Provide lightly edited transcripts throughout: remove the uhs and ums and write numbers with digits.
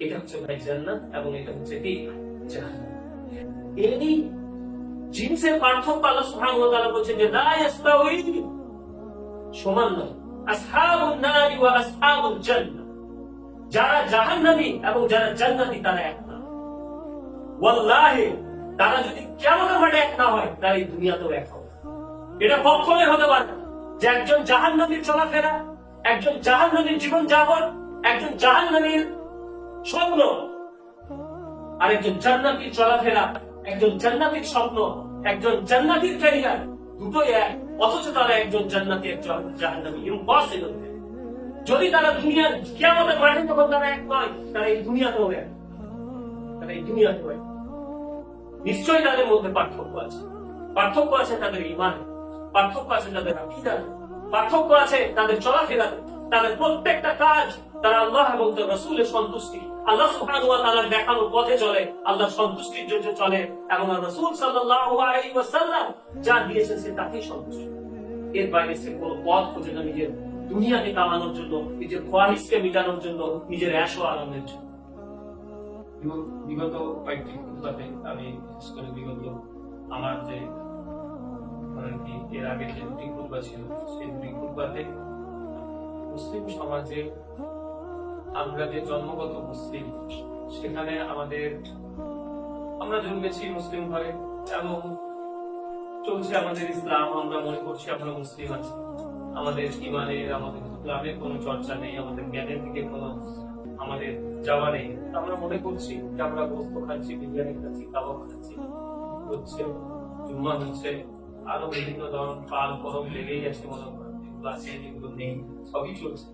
এটা হচ্ছে ভাই জান্নাত এবং এটা হচ্ছে কি জাহান্নাম। এই জিনিসের পার্থক্য আল্লাহ সুবহানাহু ওয়া তাআলা বলেছেন যে লা ইস্তাউই, সমান নয়, আসহাবুন নারি ওয়া আসহাবুল জান্নাহ, যারা জাহান্নামী এবং যারা জান্নাতি তারা এক না। ওয়াল্লাহি তারা যদি কিয়ামতের মাঠে এক না হয় তাহলে এই দুনিয়াতেও এক হবে। এটা কখনোই হতে পারে না যে একজন জাহান্নামীর চলাফেরা, একজন জাহান্নামীর জীবন যাপন, একজন জাহান্নামীর স্বপ্ন আর একজন জান্নাতীর চলাফেরা, একজন জান্নাতীর স্বপ্ন, একজন জান্নাতীর ক্যারিয়ার, দুটোই এক, অথচ তারা একজন জান্নাতি একজন জাহান্নামী। ইম্পসিবল। যদি তারা দুনিয়ার কিয়ামতের মাঠে যখন তারা এক নয়, তারা এই দুনিয়াতেও এক, তারা এই দুনিয়াতেও এক। নিশ্চয়ই তাদের মধ্যে পার্থক্য আছে। পার্থক্য আছে তাদের ঈমানে, পার্থক্য আছে তাদের আকীদাতে, পার্থক্য আছে তাদের চলাফেরাতে, তাদের প্রত্যেকটা কাজ তারা আল্লাহ এবং তার রাসূলের সন্তুষ্টি, আল্লাহ সুবহানাহু ওয়া তাআলার দেখানো পথে চলে, আল্লাহর সন্তুষ্টির জন্য চলে এবং রাসূল সাল্লাল্লাহু আলাইহি ওয়াসাল্লাম যা দিয়েছেন সে তাতেই সন্তুষ্ট। এর বাইরে সে কোনো পথ খোঁজে না নিজের দুনিয়াকে কামানোর জন্য, নিজের খোয়াহিশকে মেটানোর জন্য, নিজের এশ ও আরামের জন্য। বিগত কয়েকটি খুতবাতে আমি বিগত আমার যে এর আগে যে দুটি খুতবা ছিল সেই দুটি খুতবাতে মুসলিম সমাজে আমরা যে জন্মগত মুসলিম, সেখানে আমরা জন্মেছি মুসলিম ঘরে এবং চলছে আমাদের ইসলাম, আমরা মনে করছি আমরা মুসলিম আছি, আমাদের ঈমানের, আমাদের ইসলামের কোনো চর্চা নেই, আমাদের জ্ঞানের দিকে কোনো আমাদের যাওয়া নেই। আমরা মনে করছি যে আমরা গোস্ত খাচ্ছি, বিরিয়ানি খাচ্ছি, কাবাব খাচ্ছি, হচ্ছে জুম্মা হচ্ছে, আরো বিভিন্ন ধরনের পাল পরব লেগেই আছে, মনে করেন এগুলো নেই, সবই চলছে।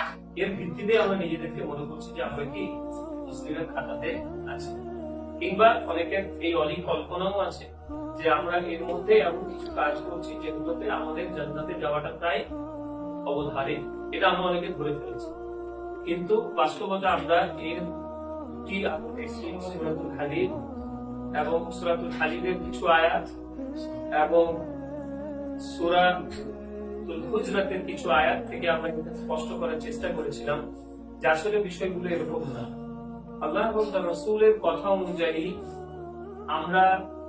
এর ভিত্তিতে আমরা নিজেদেরকে মনে করছি যে আমরা কি মুসলিমের খাতাতে আছি। কিংবা অনেকের এই অলিক কল্পনাও আছে যে আমরা এর মধ্যে এমন কিছু কাজ করছি যেগুলোতে আমাদের জান্নাতে যাওয়াটা প্রায় অবধারিত। এটা আমরা অনেকে ধরে ফেলেছি, কিন্তু বাস্তবতা আমরা এর সূরাতুল হাদীদ এবং সূরাতুল হাদীদের কিছু আয়াত এবং সূরাতুল হুজরাতের কিছু আয়াত থেকে আমরা স্পষ্ট করার চেষ্টা করেছিলাম যে আসলে বিষয়গুলো এরকম না। আল্লাহ এবং তার রাসূলের কথা অনুযায়ী আমরা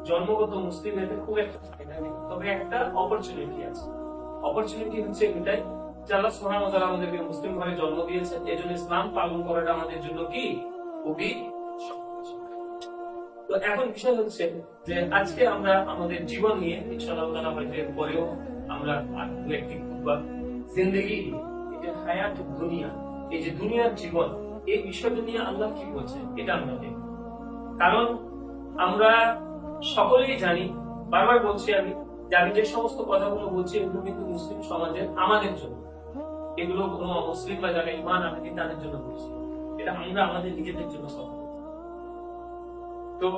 জন্মগত মুসলিম এতে খুব একটা ফায়দা নেই, তবে একটা অপরচুনিটি আছে। অপরচুনিটি হচ্ছে এটাই যে আল্লাহ সুবহানাহু ওয়া তাআলা আমাদেরকে মুসলিম ঘরে জন্ম দিয়েছেন, এজন্য ইসলাম পালন করাটা আমাদের জন্য কি খুবই সহজ। তো এখন বিষয় হচ্ছে যে আজকে আমরা আমাদের জীবন নিয়ে ইনশাআল্লাহ তাআলা হয়তো এর পরেও আমরা একটি খুতবা জিন্দেগি, এই যে হায়াত দুনিয়া, এই যে দুনিয়ার জীবন, এই বিষয়টা নিয়ে আল্লাহ কি বলছেন এটা আমরা দেখব। কারণ আমরা সকলেই জানি, বারবার বলছি আমি যে সমস্ত কথাগুলো বলছি এগুলো কিন্তু মুসলিম সমাজের আমাদের জন্য, এগুলো কোনো মুসলিম বা যারা ঈমান আনবে তাদের জন্য বলছি, এটা আমরা আমাদের নিজেদের জন্য কথা। তো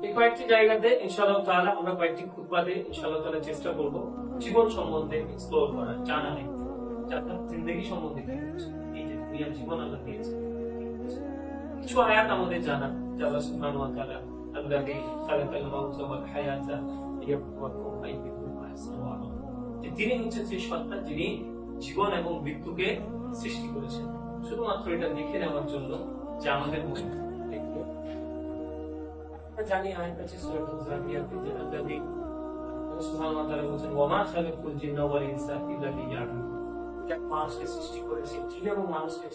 এই কয়েকটি জায়গাতে ইনশাআল্লাহ তাআলা আমরা কয়েকটি খুতবাতে ইনশাআল্লাহ তাআলা চেষ্টা করব জীবন সম্বন্ধে এক্সপ্লোর করার, জানার, যাতে জিন্দেগি সম্বন্ধে এই যে দুনিয়ার জীবন আল্লাহ দিয়েছে কিছু আয়াত আমাদের জানা, যে আল্লাহ সুবহানাহু ওয়া তাআলা আল্লাযী খালাকাল মাউতা ওয়াল হায়াতা লিয়াবলুয়াকুম আইয়ুকুম আহসানু আমালা, যে তিনি হচ্ছেন সেই সত্তা যিনি জীবন এবং মৃত্যুকে সৃষ্টি করেছেন, শুধুমাত্র এটা দেখে নেওয়ার জন্য যে আমাদের মনে জানি আয়াত আছে সূরাতুল জারিয়াতে যে আল্লাযী সুবহানাহু ওয়া তাআলা বলেছেন ওয়া মা খালাকুল জিন্না ওয়াল ইনসা ইল্লা লিয়াবুদুন, যে মানুষকে সৃষ্টি করেছে, জিন এবং মানুষকে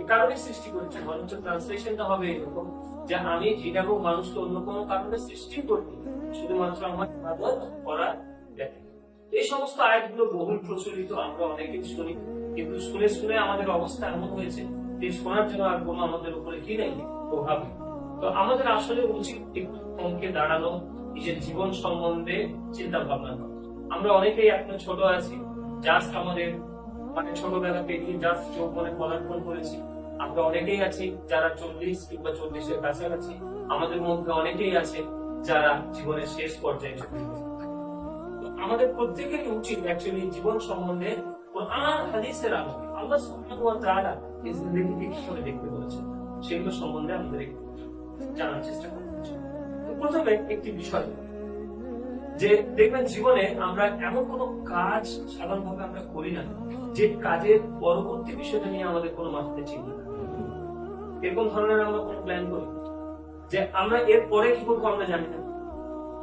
এই কারণে সৃষ্টি করেছে। মানুষ ট্রান্সলেশনটা হবে এরকম যে আমি জিন এবং মানুষকে অন্য কোনো কারণে সৃষ্টি করিনি, শুধুমাত্র আমার ইবাদত করা দেখে। এই সমস্ত আয়াতগুলো বহুল প্রচলিত, আমরা অনেকেই শুনি, কিন্তু শুনে শুনে আমাদের অবস্থা এমন হয়েছে যে শোনার জন্য আর কোনো আমাদের উপরে কি নেই, প্রভাব। তো আমাদের আসলে উচিত একটু থমকে দাঁড়ানো, নিজের জীবন সম্বন্ধে চিন্তা ভাবনা করা। আমরা অনেকেই এখন ছোট আছি, জাস্ট আমাদের ছোটবেলা পেরিয়ে জাস্ট যৌবনে পদার্পণ করেছি। আমরা অনেকেই আছি যারা 40 কিংবা 40-এর কাছাকাছি, আমাদের মধ্যে অনেকেই আছে যারা জীবনের শেষ পর্যায়ে চলে গেছে। আমাদের প্রত্যেকেরই উচিত অ্যাকচুয়ালি জীবন সম্বন্ধে কোরআন হাদিসের আলোকে আল্লাহ সুবহানাহু ওয়া তাআলা এই জিন্দেগিকে কিভাবে দেখতে বলেছেন সেগুলো সম্বন্ধে আমাদের জানার চেষ্টা করছি। প্রথমে একটি বিষয় যে দেখবেন জীবনে আমরা এমন কোনো কাজ সাধারণভাবে আমরা করি না যে কাজের পরবর্তী বিষয়টা নিয়ে আমাদের কোনো মাথাতে চিন্তা থাকে। এরকম ধরনের আমরা কোনো প্ল্যান করি যে আমরা এর পরে কি করবো আমরা জানি না,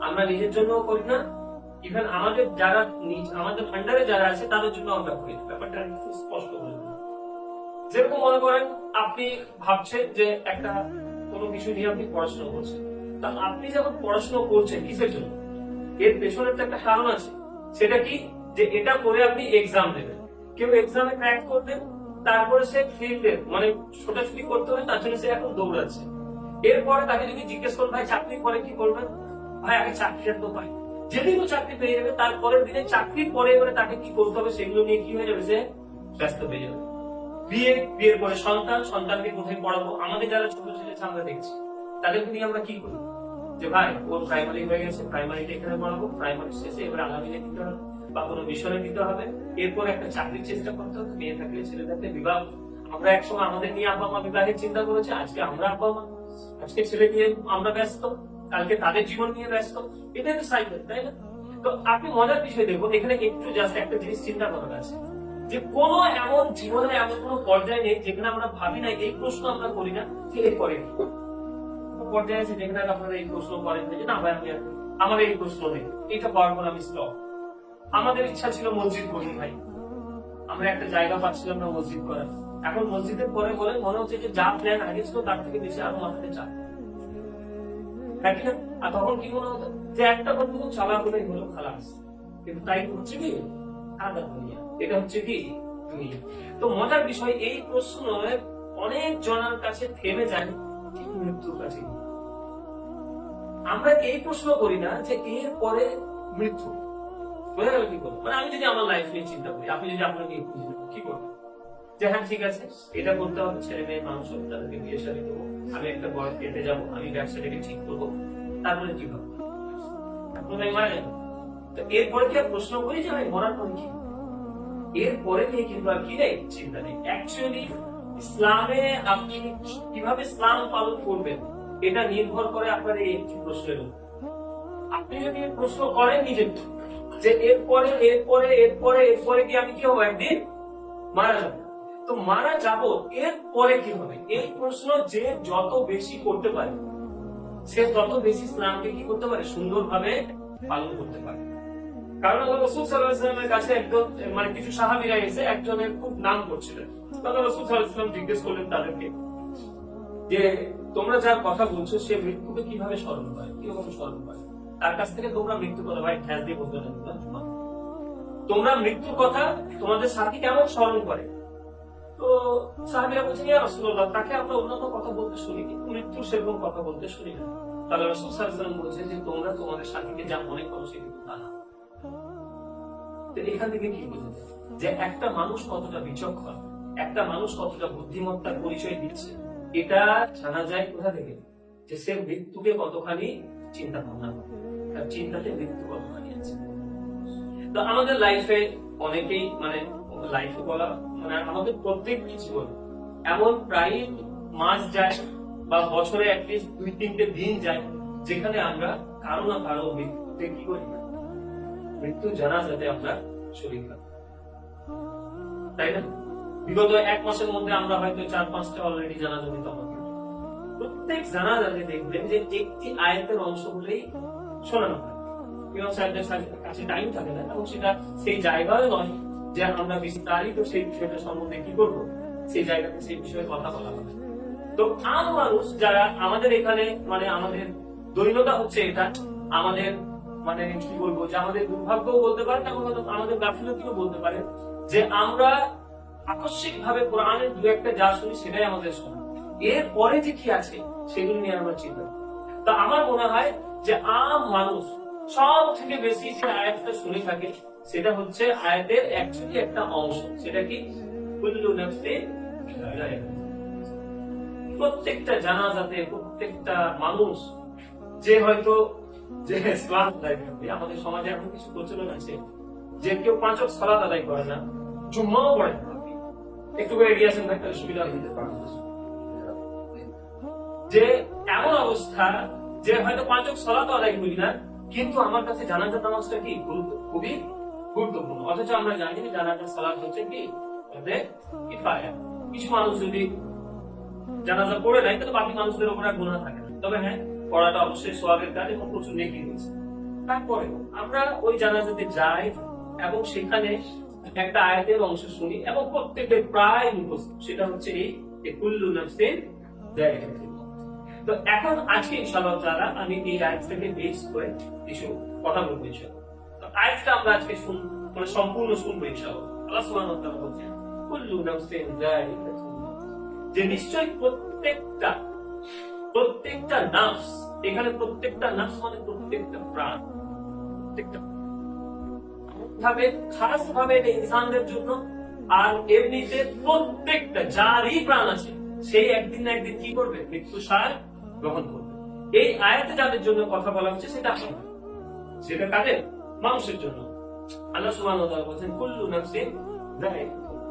আমরা নিজের জন্য করি না, ইভেন আমাদের যারা আমাদের আন্ডারে যারা আছে তাদের জন্য আমরা করি। ব্যাপারটা স্পষ্ট বলে যেরকম মনে করেন আপনি ভাবছেন যে একটা কোনো কিছু নিয়ে আপনি পড়াশোনা করছেন, তা আপনি যখন পড়াশোনা করছেন কিসের জন্য, এর পেছনে তো একটা কারণ আছে। সেটা কি, যে এটা করে আপনি এক্সাম দেবেন, কেউ এক্সামে ক্র্যাক করবেন, তারপরে সে ফিল্ডে মানে ছোটাছুটি করতে হবে, তার জন্য সে এখন দৌড়াচ্ছে। এরপরে তাকে যদি জিজ্ঞেস করেন ভাই চাকরি পরে কি করবেন, ভাই আগে চাকরিটা তো পাই, যেদিন ও চাকরি পেয়ে যাবে তারপরের দিনে চাকরির পরে এবারে তাকে কি করতে হবে সেগুলো নিয়ে কি হয়ে যাবে, সে ব্যস্ত হয়ে যাবে। বিয়ের পরে সন্তানকে কোথায় পড়াবো, আমাদের যারা ছোট ছেলে আমরা দেখছি তাদেরকে নিয়ে আমরা কি করি, যে ভাই ওর প্রাইমারি হয়ে গেছে, প্রাইমারিটা এখানে পড়াবো, প্রাইমারি শেষে এবার আগামীতে দিতে হবে বা কোনো বিষয়ে দিতে হবে, এরপর একটা চাকরির চেষ্টা করতে হবে, মেয়ে থাকলে ছেলে থাকলে বিবাহ। আমরা একসময় আমাদের নিয়ে আব্বা মা বিবাহের চিন্তা করেছে, আজকে আমরা আব্বা মা, আজকে ছেলে নিয়ে আমরা ব্যস্ত, কালকে তাদের জীবন নিয়ে ব্যস্ত, এটাই তো সাইকেল, তাই না? তো আপনি মজার বিষয় দেখুন, এখানে একটু জাস্ট একটা জিনিস চিন্তা করার আছে, যে কোন এমন জীবনে এমন কোন পর্যায়ে নেই যেখানে আমরা ভাবি না, এই প্রশ্ন আমরা করি না যে এরপরে পর্যায়ে আছে যেখানে আপনারা এই প্রশ্ন করেন যে না ভাই আমার এই প্রশ্ন নেই, এটা পাওয়ার পর আমি স্টপ। আমাদের ইচ্ছা ছিল মসজিদ করি ভাই, আমরা একটা জায়গা পাচ্ছিলাম না মসজিদ করার, এখন মসজিদের পরে বলে মনে হচ্ছে যে যা প্ল্যান আগে ছিল তার থেকে বেশি আরো মাথাতে চাপ, তাই না? আর তখন কি মনে হতো যে একটা বন্ধু চালা বলেই হলো খালাস, কিন্তু তাই হচ্ছে কি আলাদা দুনিয়া, এটা হচ্ছে কি দুনিয়া। তো মজার বিষয় এই প্রশ্ন অনেক জনের কাছে থেমে যায় ঠিক মৃত্যুর কাছে। আমরা এই প্রশ্ন করি না যে এর পরে মৃত্যু, বোঝা গেল কি করবো, মানে আমি যদি আমার লাইফ নিয়ে চিন্তা করি, আপনি যদি আপনাকে কি করবেন, যে হ্যাঁ ঠিক আছে এটা করতে হবে, ছেলে মেয়ে মানুষ হবে, তাদেরকে বিয়ে শাদী দেবো, আমি একটা বয়স কেটে যাবো, আমি ব্যবসাটাকে ঠিক করবো, তারপরে কি হবে, মারা যাবো। তো এরপরে কি প্রশ্ন করি যে আমি মরার পরে কি, এরপরে নিয়ে কিন্তু আর কি নেই, চিন্তা নেই। অ্যাকচুয়ালি ইসলামে আপনি কিভাবে ইসলাম পালন করবেন এটা নির্ভর করে আপনার এই একটি প্রশ্নের উপর। আপনি যদি প্রশ্ন করেন নিজের যে এরপরে এরপরে এরপরে এরপরে কি আমি কি হবো, একদিন মারা যাবো, তো মারা যাবো এরপরে কি হবে, এই প্রশ্ন যে যত বেশি করতে পারে সে তত বেশি ইসলামকে কি করতে পারে, সুন্দরভাবে পালন করতে পারে। কারণ রাসূল সাল্লাল্লাহু আলাইহি ওয়াসাল্লামের কাছে একজন মানে কিছু সাহাবীরা এসে একজনের খুব নাম করছিলেন, তখন রাসূল সাল্লাল্লাহু আলাইহি ওয়াসাল্লাম জিজ্ঞেস করলেন তাদেরকে যে তোমরা যার কথা বলছো সে মৃত্যুকে কিভাবে স্মরণ করে, কিরকম স্মরণ করে, তার কাছ থেকে তোমরা মৃত্যু কথা ভাই ঠেস দিয়ে বলতে না, তোমরা মৃত্যুর কথা তোমাদের সাথী কেমন স্মরণ করে। তো সাহাবীরা বলছেন ইয়া রাসূলুল্লাহ, তাকে আমরা অন্যান্য কথা বলতে শুনি কিন্তু মৃত্যুর সেরকম কথা বলতে শুনি না। তাহলে রাসূল সাল্লাল্লাহু আলাইহি ওয়াসাল্লাম বলছেন যে তোমরা তোমাদের সাথীকে যা মনে করো সে কিন্তু তা না। তো এখান থেকে কি বোঝা যায় যে একটা মানুষ কতটা বিচক্ষণ, একটা মানুষ কতটা বুদ্ধিমত্তার পরিচয় দিচ্ছে, এটা জানা যায় কোথা থেকে, যে সে মৃত্যুকে কতখানি চিন্তা ভাবনা করে, তার চিন্তাতে মৃত্যু কতখানি আছে। তো আমাদের লাইফে অনেকেই মানে লাইফে বলা মানে আমাদের প্রত্যেকটি জীবন এমন প্রায় মাস যায় বা বছরে অ্যাটলিস্ট 2-3টে দিন যায় যেখানে আমরা কারো না কারো মৃত্যুতে কি করি, মৃত্যু জানাজাতে আমরা শরীর খাই, তাই না? বিগত 1 মাসের মধ্যে আমরা হয়তো 4-5টা অলরেডি জানাজা দিতাম। প্রত্যেক জানাজাতে দেখবেন যে একটি আয়াতের অংশ বলেই শোনানো হয়, ইমাম সাহেবদের কাছে টাইম থাকে না, এবং সেটা সেই জায়গায় নয় যে আমরা বিস্তারিত সেই বিষয়টা সম্বন্ধে কি করব, সেই জায়গাতে সেই বিষয়ে কথা বলা হবে। তো আম মানুষ যারা আমাদের এখানে মানে আমাদের দৈন্যতা হচ্ছে এটা, আমাদের মানে কি বলবো যে আমাদের দুর্ভাগ্যও বলতে পারেন এবং আমাদের গাফিলতিও বলতে পারেন, যে আমরা আকস্মিক ভাবে কোরআনের দু একটা যা শুনি সেটাই আমাদের শোনা, এর পরে যে কি আছে সেগুলো নিয়ে আমরা চিন্তা। তো আমার মনে হয় যে আম মানুষ সব থেকে বেশি যে আয়াতটা শুনে থাকে সেটা হচ্ছে আয়াতের অ্যাকচুয়ালি একটা অংশ, সেটা কি কুল্লু নাফসিন যায়িকাতুল মাউত। প্রত্যেকটা জানাজাতে প্রত্যেকটা মানুষ যে হয়তো যে ইসলাম আমাদের সমাজে এখন কিছু প্রচলন আছে যে কেউ 5 ওয়াক্ত সালাত আদায় করে না, জুম্মাও পড়ে না, একটু করে এগিয়েছেন ভাই তাহলে সুবিধা হতে পারে, যে এমন অবস্থা যে হয়তো 5 ওয়াক্ত সালাত আদায় করি না কিন্তু আমার কাছে জানাজা নামাজটা কি খুবই গুরুত্বপূর্ণ, অথচ আমরা জানি যে জানাজা সালাত হচ্ছে কি কিফায়া। কিছু মানুষ যদি জানাজা পড়ে নাই, তাহলে বাকি মানুষদের উপর আর গুনাহ থাকে না। তবে হ্যাঁ, পড়াটা অবশ্যই সওয়াবের কাজ এবং প্রচুর নেকি রয়েছে। তারপরে আমরা ওই জানাজাতে যাই এবং সেখানে একটা আয়াতের অংশ শুনি এবং প্রত্যেকের প্রায় মুখস্থ, সেটা হচ্ছে এই যে কুল্লু নাফসিন যায়কাতুল মাউত। তো এখন আজকে ইনশাআল্লাহ তাআলা আমি এই আয়াতটাকে বেস করে কিছু কথা বলবো ইনশাআল্লাহ। তো আয়াতটা আমরা আজকে মানে সম্পূর্ণ শুনবো ইনশাআল্লাহ। আল্লাহ সুবহানাহু ওয়া তাআলা বলেন কুল্লু নাফসিন যায়কাতুল মাউত, যে নিশ্চয়ই প্রত্যেকটা নাফস, এখানে প্রত্যেকটা নাফস মানে প্রত্যেকটা প্রাণ, প্রত্যেকটা ভাবে খাস ভাবে ইনসানদের জন্য, আর এমনিতে প্রত্যেকটা যারই প্রাণ আছে সেই একদিন না একদিন কি করবে, মৃত্যু স্বাদ গ্রহণ করবে। এই আয়াতে যাদের জন্য কথা বলা হচ্ছে সেটা কাদের, মানুষের জন্য। আল্লাহ সুবহানাহু ওয়া তাআলা বলেন কুল্লু নাফসিন যায়কাতুল মাউত,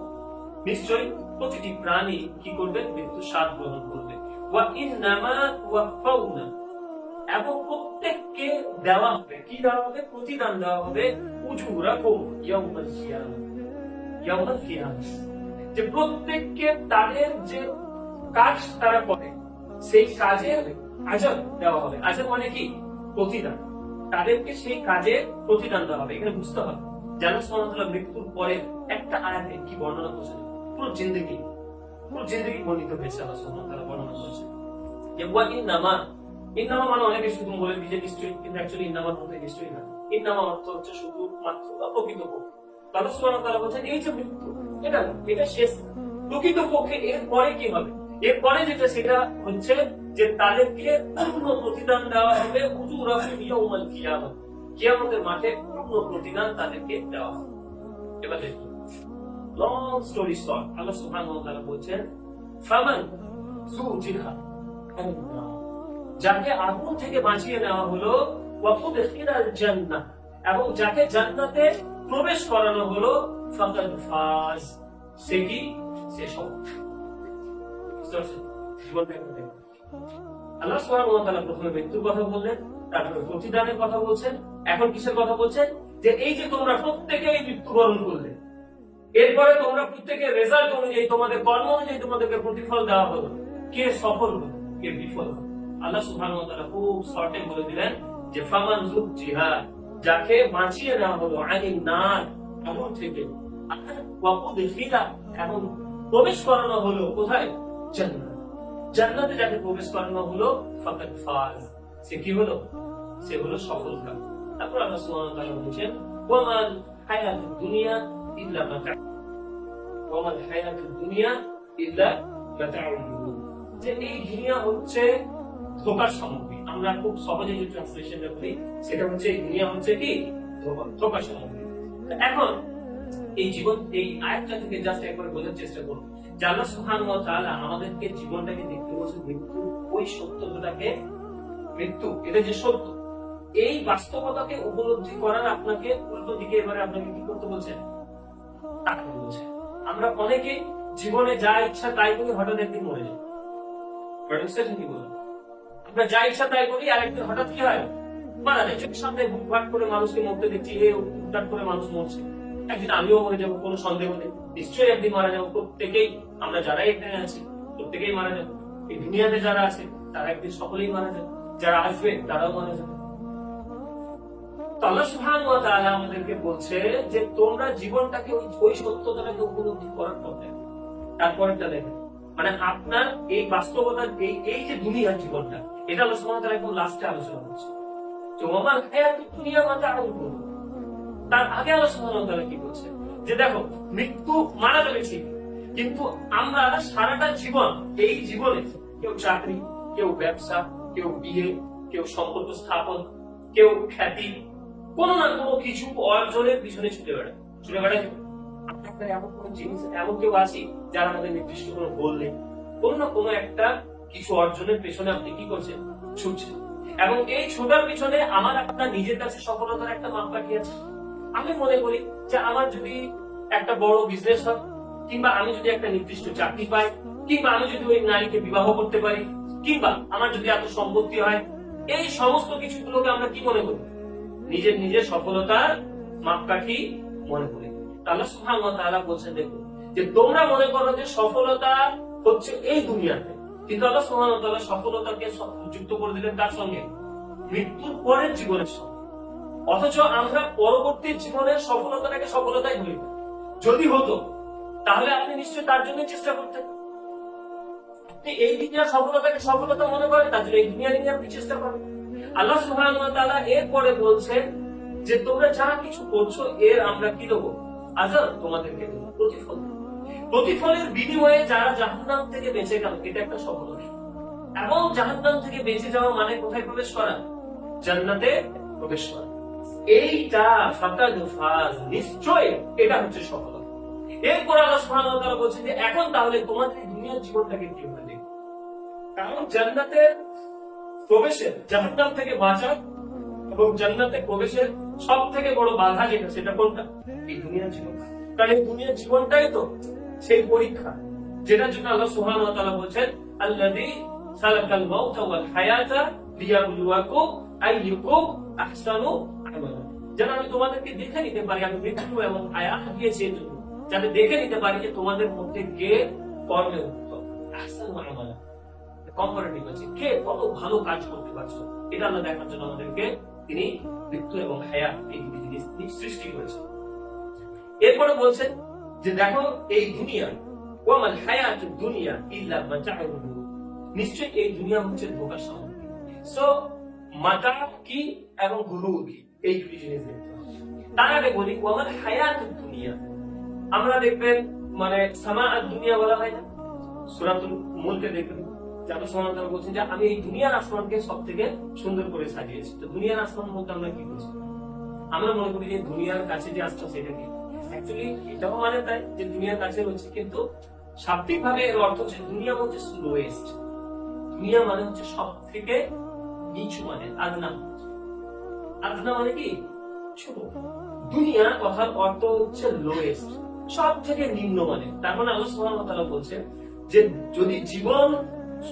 নিশ্চয়ই প্রতিটি প্রাণী কি করবে, মৃত্যু স্বাদ গ্রহণ করবে। ওয়া ইন্নামা তুওয়াফাউনা, এবং প্রত্যেককে দেওয়া হবে, কি দেওয়া হবে, প্রতিদান দেওয়া হবে, উজুরাকুম ইয়াউমাল কিয়ামাহ, ইয়াউমাল কিয়ামাহ, যে প্রত্যেককে তাদের যে কাজ তারা করে সেই কাজের আজর দেওয়া হবে। আজর মানে কি, প্রতিদান, তাদেরকে সেই কাজের প্রতিদান দেওয়া হবে। এখানে বুঝতে হবে যে আল্লাহ সুবহানাহু ওয়া তাআলা মৃত্যুর পরে একটা আয়াতে কি বর্ণনা করেছেন, পুরো জিন্দেগি বর্ণিত হয়েছে। আল্লাহ সুবহানাহু ওয়া তাআলা বর্ণনা করেছেন যে ওয়া ইন্নামা মানে অনেকে শুধু বলে যে নিশ্চয়ই, কিন্তু অ্যাকচুয়ালি ইন্নামার মধ্যে নিশ্চয়ই না। ইন্নামা অর্থ হচ্ছে শুধু মাত্র বা প্রকৃতপক্ষে। আল্লাহ সুবহানাহু ওয়া তাআলা বলেন এই যে মৃত্যু, এটা শেষ, প্রকৃতপক্ষে এরপরে কি হবে, এরপরে যেটা সেটা হচ্ছে যে তাদেরকে পূর্ণ প্রতিদান দেওয়া হবে, উজুরাকুম ইয়াউমাল কিয়ামাহ, কিয়ামতের মাঠে পূর্ণ প্রতিদান তাদেরকে দেওয়া হবে। এবার দেখুন, লং স্টোরি শর্ট, আল্লাহ সুবহানাহু ওয়া তাআলা বলেন ফামান যুজিহা আনিন নার, যাকে আগুন থেকে বাঁচিয়ে নেওয়া হলো, ওয়া উদখিলাল জান্নাহ, এবং যাকে জান্নাতে প্রবেশ করানো হলো, ফাকাদ ফাজ, সে কি, সে সফল। আল্লাহ সুবহানাহু ওয়া তাআলা প্রথমে মৃত্যুর কথা বললেন, তারপরে প্রতিদানের কথা বলছেন, এখন কিসের কথা বলছেন, যে এই যে তোমরা প্রত্যেকেই মৃত্যুবরণ করলে, এরপরে তোমরা প্রত্যেকের রেজাল্ট অনুযায়ী, তোমাদের কর্ম অনুযায়ী তোমাদেরকে প্রতিফল দেওয়া হলো, কে সফল হলো, কে বিফল হলো। আল্লাহ সুবহানাহু ওয়া তাআলা খুব শর্টে বলে দিলেন যে ফামান যুজিহা, যাকে বাঁচিয়ে নেওয়া হলো, আনিন নার, আগুন থেকে, ওয়া উদখিলা, এবং প্রবেশ করানো হলো কোথায়, জান্নাত, জান্নাতে যাকে প্রবেশ করানো হলো, ফাকাদ ফাজ, সে কি হলো, সে হলো সফলতা। তারপর আল্লাহ সুবহানাহু ওয়া তাআলা বলেছেন ওয়া মাল হায়াতুদ দুনিয়া ইল্লা মাতা', ওয়া মাল হায়াতুদ দুনিয়া ইল্লা মাতা'উল গুরুর, যে এই দুনিয়া হচ্ছে ধোঁকার সামগ্রী। আমরা খুব সহজে যে ট্রান্সলেশনটা করি সেটা হচ্ছে এই দুনিয়া হচ্ছে কি, ধোঁকার সামগ্রী। এখন এই জীবন, এই আয়াতটা থেকে জাস্ট একবার বোঝার চেষ্টা করুন যে আল্লাহ সুবহানাহু ওয়া তাআলা আমাদেরকে জীবনটাকে দেখতে বলছেন মৃত্যু, ওই সত্যটাকে, মৃত্যু এটা যে সত্য, এই বাস্তবতাকে উপলব্ধি করার আপনাকে উল্টো দিকে এবারে আপনাকে কি করতে বলছেন, তাকাতে বলছেন। আমরা অনেকে জীবনে যা ইচ্ছা তাই করি, হঠাৎ একদিন মরে যাই। কি বলেন, আমরা যা ইচ্ছা তাই করি, আর একদিন হঠাৎ কি হয়, মারা যায়। চোখের সামনে বুক ভাট করে মানুষকে মরতে দেখছি, হুটহাট করে মানুষ মরছে। একদিন আমিও মরে যাবো, কোনো সন্দেহ নেই, নিশ্চয়ই একদিন মারা যাবো। প্রত্যেকেই, আমরা যারা এখানে আছি প্রত্যেকেই মারা যাবো। এই দুনিয়াতে যারা আছে তারা একদিন সকলেই মারা যাবে, যারা আসবে তারাও মারা যাবে। আল্লাহ সুবহানাহু ওয়া তাআলা আমাদেরকে বলছে যে তোমরা জীবনটাকে ওই সত্যতাটাকে উপলব্ধি করার পথে, তারপরেরটা দেখেন, মানে আপনার এই বাস্তবতার এই যে দুনিয়ার জীবনটা, এটা আল্লাহ সুবহানাহু ওয়া তাআলা একদম লাস্টে আলোচনা করছে। তো ওয়া হায়াতুদ দুনিয়া মাতা'উল গুরুর, তার আগে আল্লাহ সুবহানাহু ওয়া তাআলা কি বলছে যে দেখো মৃত্যু মারা যাবে ঠিক, কিন্তু আমরা সারাটা জীবন, এই জীবনে কেউ চাকরি, কেউ ব্যবসা, কেউ বিয়ে, কেউ সম্পর্ক স্থাপন, কেউ খ্যাতি, কোনো না কোনো কিছু অর্জনের পিছনে ছুটে বেড়ায়। আপনার এমন কোন জিনিস, এমন কেউ আছি যারা আমাদের নির্দিষ্ট কোনো গোল নেই, কোনো না কোনো একটা কিছু অর্জনের পেছনে আপনি কি করছেন, ছুটছেন। এবং এই ছোটার পিছনে আমার আপনার নিজের কাছে সফলতার একটা মাপকাঠি আছে। আমি মনে করি যে আমার যদি একটা বড় বিজনেস হয়, কিংবা আমি যদি একটা নির্দিষ্ট চাকরি পাই, কিংবা আমি যদি ওই নারীকে বিবাহ করতে পারি, কিংবা আমার যদি এত সম্পত্তি হয়, এই সমস্ত কিছুগুলোকে আমরা কি মনে করি, নিজের সফলতার মাপকাঠি মনে করি। আল্লাহ সুবহানাহু ওয়া তাআলা বলছেন দেখো যে তোমরা মনে করো যে সফলতা হচ্ছে এই দুনিয়াতে, কিন্তু আল্লাহ সুবহানাহু ওয়া তাআলা সফলতাকে যুক্ত করে দিলেন তার সঙ্গে, মৃত্যুর পরের জীবনের সঙ্গে। অথচ আমরা পরবর্তী জীবনের সফলতাটাকে সফলতাই ধরি না। যদি হতো তাহলে আপনি নিশ্চয়ই তার জন্য চেষ্টা করতেন। আপনি এই দুনিয়ার সফলতাকে সফলতা মনে করেন, তার জন্য এই দুনিয়া নিয়ে আপনি চেষ্টা করেন। আল্লাহ সুবহানাহু ওয়া তাআলা এরপরে বলছেন যে তোমরা যা কিছু করছো এর আমরা কি দেবো? আজাব তোমাদেরকে দেবো, প্রতিফল। প্রতিফলের বিনিময়ে যারা জাহান্নাম থেকে বেঁচে গেল, এটা একটা সফলতা। এবং জাহান্নাম থেকে বেঁচে যাওয়া মানে কোথায় প্রবেশ করা? জান্নাতে প্রবেশ করা। এইটা ফাকাদ ফাজ, নিশ্চয় এটা হচ্ছে সফলতা। এরপর আল্লাহ সুবহানাহু ওয়া তাআলা বলছেন যে এখন তাহলে তোমাদের দুনিয়ার জীবনটাকে কিভাবে দেখবে? কারণ জান্নাতে প্রবেশের, জাহান্নাম থেকে বাঁচা এবং জান্নাতে প্রবেশের সব থেকে বড় বাধা যেটা, সেটা কোনটা? এই দুনিয়ার জীবন। কারণ এই দুনিয়ার জীবনটাই তো সেই পরীক্ষা যেটার জন্য আল্লাহ সুবহানাহু ওয়া তাআলা বলছেন আল্লাযী খালাকাল মাউতা ওয়াল হায়াতা লিয়াবলুয়াকুম আইয়ুকুম আহসানু আমালা। যেন আমি তোমাদেরকে দেখে নিতে পারি, আমি মৃত্যু এবং হায়াত দিয়েছি এর জন্য, যাতে দেখে নিতে পারি যে তোমাদের মধ্যে কে কর্মে উত্তম, আহসানু আমালা, কম্পারেটিভ আছে, কে কত ভালো কাজ করতে পারছো। এটা আল্লাহ দেখার জন্য আমাদেরকে তিনি মৃত্যু এবং হায়াত এই দুটি জিনিস সৃষ্টি করেছেন। এরপরে বলছেন যে দেখো এই দুনিয়া, ওয়ামাল হায়াতুদ দুনিয়া ইল্লা মাতাউল গুরুর, নিশ্চয়ই এই দুনিয়া হচ্ছে ধোঁকার সামগ্রী। সো মাতা কি এবং গুরুর কি, এই দুটি জিনিস দেখতে হবে। তার আগে বলি ওয়ামাল হায়াতুদ দুনিয়া, আমরা দেখবেন মানে সামাআদ দুনিয়া বলা হয় না, সূরাতুল মুলকে দেখবেন যে আল্লাহ সুবহানাহু ওয়া তাআলা বলছেন যে আমি এই দুনিয়ার আসমানকে সবথেকে সুন্দর করে সাজিয়েছি। তো দুনিয়ার আসমান বলতে আমরা কি বুঝি? আমরা মনে করি যে দুনিয়ার কাছে যে আসছে সেটা কি? অ্যাকচুয়ালি এটাও মানে তাই যে দুনিয়ার কাছে রয়েছে, কিন্তু শাব্দিক ভাবে এর অর্থ হচ্ছে দুনিয়া হচ্ছে লোয়েস্ট। দুনিয়া মানে হচ্ছে সব থেকে নিচু, মানে আদনা। আদনা মানে কি? ছোট। দুনিয়া কথার অর্থ হচ্ছে লোয়েস্ট, সব থেকে নিম্ন মানে। তার মানে আল্লাহ সুবহানাহু ওয়া তাআলা বলছেন যে যদি জীবন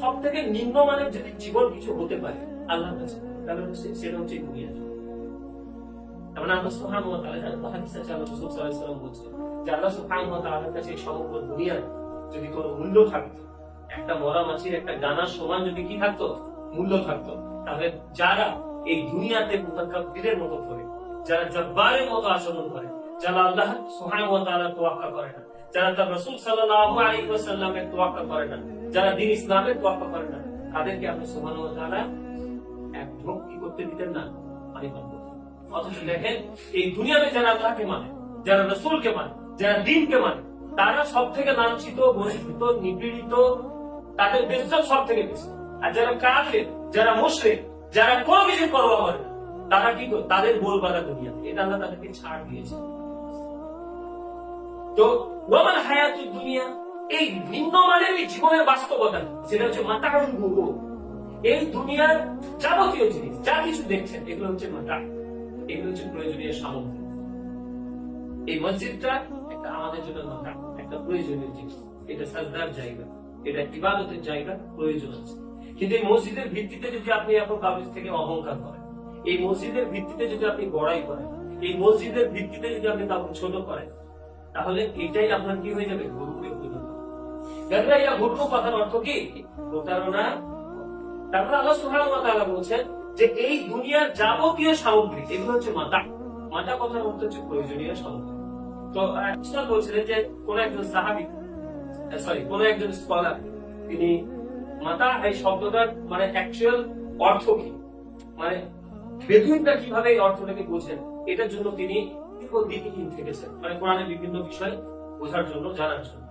সব থেকে নিম্ন মানে যদি জীবন কিছু হতে পারে আল্লাহর কাছে, তাহলে সেটা হচ্ছে দুনিয়া। তার মানে আল্লাহ সুবহানাহু ওয়া তাআলা জানেন, হাদিসে আছে আল্লাহ রাসূল সাল্লাল্লাহু আলাইহি ওয়াসাল্লাম বলছেন যে আল্লাহ সুবহানাহু ওয়া তাআলার কাছে এই সমগ্র দুনিয়ার যদি কোনো মূল্য থাকতো, একটা মরা মাছির একটা দানার সমান যদি কি থাকতো, মূল্য থাকতো, তাহলে যারা এই দুনিয়াতে মুতাকাব্বিরের মতো করে, যারা জব্বারের মতো আচরণ করে, যারা আল্লাহ সুবহানাহু ওয়া তাআলার তোয়াক্কা করে না, যারা তার রাসূল সাল্লাল্লাহু আলাইহি ওয়াসাল্লামের তোয়াক্কা করে না, যারা দ্বীন ইসলামের তোয়াক্কা করে না, তাদেরকে আল্লাহ সুবহানাহু ওয়া তাআলা এক ঢোক কি করতে দিতেন না, পানি পান করতেন। অথচ দেখেন এই দুনিয়াতে যারা আল্লাহকে মানে, যারা রাসূলকে মানে, যারা দ্বীনকে মানে, তারা সব থেকে লাঞ্ছিত, বঞ্চিত, নিপীড়িত, তাদের বেজ্জত সব থেকে বেশি। আর যারা কাফের, যারা মুশরিক, যারা কোনো কিছু পরোয়া করে না, তারা কি করে? তাদের বলবালা দুনিয়া, এটা আল্লাহ তাদেরকে ছাড় দিয়েছে। তো ওয়ামাল হায়াতুদ দুনিয়া, এই নিম্নমানের এই জীবনের বাস্তবতা, সেটা হচ্ছে মাতাউল গুরুর। এই দুনিয়ার যাবতীয় জিনিস যা কিছু দেখছেন এগুলো হচ্ছে মাতা, এগুলো হচ্ছে প্রয়োজনীয় সামগ্রী। এই মসজিদটা একটা আমাদের জন্য মাতা, একটা প্রয়োজনীয় জিনিস। এটা সাজদার জায়গা, এটা ইবাদতের জায়গা, প্রয়োজন আছে। কিন্তু এই মসজিদের ভিত্তিতে যদি আপনি এখন কাউকে থেকে অহংকার করেন, এই মসজিদের ভিত্তিতে যদি আপনি বড়াই করেন, এই মসজিদের ভিত্তিতে যদি আপনি কাউকে ছোট করেন, তাহলে এটাই আপনার কি হয়ে যাবে? গুরুকে পরিণত। গুরু কথার অর্থ কি? প্রতারণা। তারপরে আল্লাহ সুবহানাহু ওয়া তাআলা বলছেন যে এই দুনিয়ার যাবতীয় সামগ্রী এগুলো হচ্ছে মাতা। মাতা কথার অর্থ হচ্ছে প্রয়োজনীয় সামগ্রী। তো ইসলাম বলছিলেন যে কোন একজন সাহাবী, কোন একজন স্কলার, তিনি মাতা এই শব্দটার মানে অ্যাকচুয়াল অর্থ কি, মানে বেদুইনরা কিভাবে এই অর্থটাকে বোঝেন, এটার জন্য তিনি দীর্ঘদিন থেকেছেন, মানে কোরআনের বিভিন্ন বিষয় বোঝার জন্য, জানার জন্য।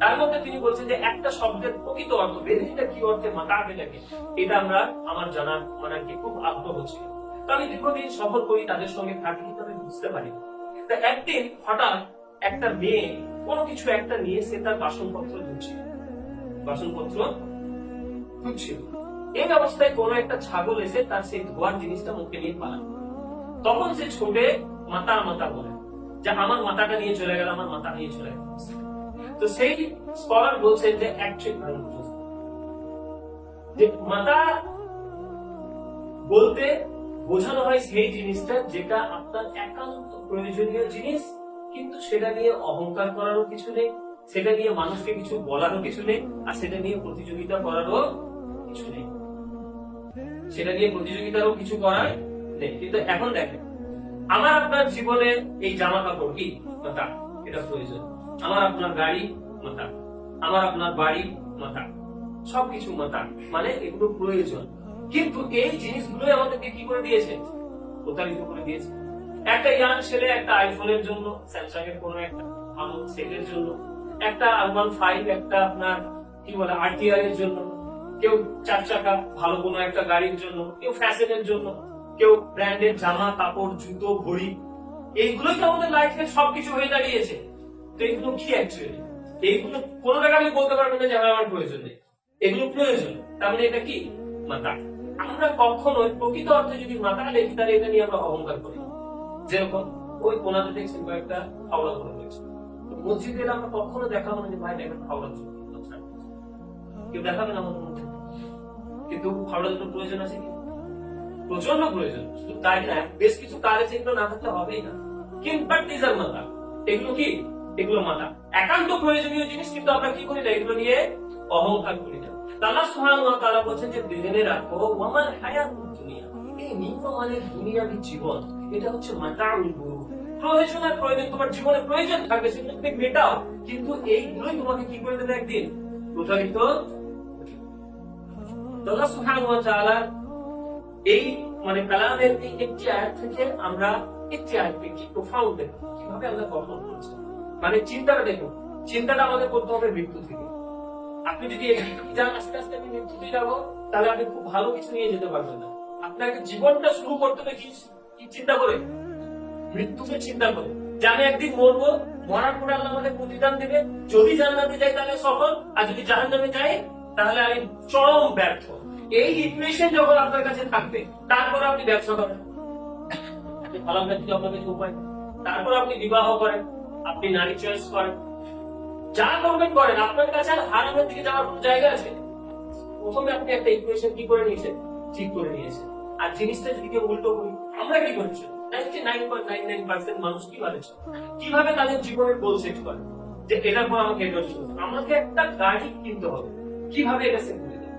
তার মধ্যে তিনি বলছেন যে একটা শব্দের প্রকৃত অর্থ, বেদুইনটা কি অর্থে মাতা পেটাকে, এটা আমরা আমার জানার মানে কি খুব আগ্রহ ছিল। তো আমি দীর্ঘদিন সফর করি, তাদের সঙ্গে থাকি, কিন্তু আমি বুঝতে পারি। তা একদিন হঠাৎ একটা মেয়ে কোনো কিছু একটা নিয়ে সে তার বাসনপত্র ধুচ্ছিল, এই অবস্থায় কোন একটা ছাগল এসে তার সেই ধোয়ার জিনিসটা মুখে নিয়ে পালায়। তখন সে ছোটে মাতা মাতা বলে যে আমার মাতাটা নিয়ে চলে গেল, আমার মাতা নিয়ে চলে গেল। তো সেই স্কলার বলছে যে যে মাতা বলতে বোঝানো হয় সেই জিনিসটা যেটা আপনার একান্ত প্রয়োজনীয় জিনিস, কিন্তু সেটা নিয়ে অহংকার করারও কিছু নেই, সেটা নিয়ে মানুষকে কিছু বলারও কিছু নেই, আর সেটা নিয়ে প্রতিযোগিতা করারও কিছু নেই, সেটা নিয়ে প্রতিযোগিতারও কিছু করার নেই। কিন্তু এখন দেখেন, আমার আপনার জীবনে এই জামা কাপড় কি মাতা, এটা প্রয়োজন। আমার আপনার গাড়ি মাতা, আমার আপনার বাড়ি মাতা, সবকিছু মাতা, মানে এগুলো প্রয়োজন। কিন্তু এই জিনিসগুলোই আমাদেরকে কি করে দিয়েছে? প্রতারিত করে দিয়েছে। একটা ইয়াং ছেলে একটা আইফোনের জন্য, স্যামসাং এর কোনো একটা ভালো সেটের জন্য, একটা R15, একটা আপনার কি বলে RTR এর জন্য, কেউ 4 চাকা ভালো কোনো একটা গাড়ির জন্য, কেউ ফ্যাশনের জন্য, কেউ ব্র্যান্ডের জামা কাপড় জুতো ঘড়ি, এইগুলোই তো আমাদের লাইফের সবকিছু হয়ে দাঁড়িয়েছে। তো এগুলো কি অ্যাকচুয়ালি? এইগুলো কোনো টাকা আমি বলতে পারবো না যে আমার প্রয়োজন নেই, এগুলো প্রয়োজন। তার মানে এটা কি? মাতা। আমরা কখনোই প্রকৃত অর্থে যদি মাতা দেখি, তাহলে এটা নিয়ে আমরা অহংকার করি। যেরকম ওই কোনাতে দেখছেন কয়েকটা হাওড়া করে রয়েছে, মসজিদে এলে আমরা কখনো দেখাবো না যে ভাই দেখেন হাওড়া চলছে, কেউ দেখাবে না আমাদের মধ্যে। কিন্তু হাওড়া দুটো প্রয়োজন আছে কি? প্রচন্ড প্রয়োজন। শুধু তাই না, বেশ কিছু কাজ আছে এগুলো না থাকলে হবেই না। কিন্তু মাতা, এগুলো কি? এগুলো মাতা একান্ত প্রয়োজনীয় জিনিস, কিন্তু আমরা কি করি না, এগুলো নিয়ে অহংকার করি না। আল্লাহ সুবহানাহু ওয়া তাআলা বলেন যে জেনে রাখো ওয়ামাল হায়াতুদ দুনিয়া, এই নিম্নমানের দুনিয়াবী জীবন এটা হচ্ছে মাতাউল গুরুর। প্রয়োজন আর প্রয়োজন, তোমার জীবনে প্রয়োজন থাকবে, সেগুলো তুমি মেটাও, কিন্তু এইগুলোই তোমাকে কি করে দেবে একদিন প্রতারিত। আল্লাহ সুবহানাহু ওয়া তাআলা এই মানে কালামের এই একটি আয়াত থেকে আমরা একটি আয়াত কি প্রোফাউন্ড দেখো কিভাবে আমরা গঠন করছি। মানে চিন্তাটা দেখো, চিন্তাটা আমাদের করতে হবে মৃত্যু থেকে। আপনি যদি যান আস্তে আস্তে আমি মৃত্যুতে যাবো, তাহলে আপনি খুব ভালো কিছু নিয়ে যেতে পারবেন না। আপনাকে জীবনটা শুরু করতে হবে কি চিন্তা করে? মৃত্যুকে চিন্তা করে যে আমি একদিন মরবো, মরার পরে আল্লাহ আমাদের প্রতিদান দেবে। যদি জান্নাতে যাই তাহলে সফল, আর যদি জাহান্নামে যাই তাহলে আমি চরম ব্যর্থ। এই ইকুয়েশন যখন আপনার কাছে থাকবে, তারপরে আপনি ব্যবসা করেন, আপনি ভালো ব্যক্তি আপনার কাছে উপায়, তারপর আপনি বিবাহ করেন, আপনি নারী চয়েস করেন, যা করবেন করেন, আপনার কাছে আর হারামের দিকে যাওয়ার কোন জায়গা আছে? প্রথমে আপনি একটা ইকুয়েশন কি করে নিয়েছেন? ঠিক করে নিয়েছেন। আর জিনিসটা যদি কেউ উল্টো করি, আমরা কি করেছি? 99.99% মানুষ কিভাবে তাদের জীবনের গোল সেট করে যে এটার পর আমাকে এটা করতে হবে, আমাকে একটা গাড়ি কিনতে হবে, কিভাবে এটা সেট করে দেয়,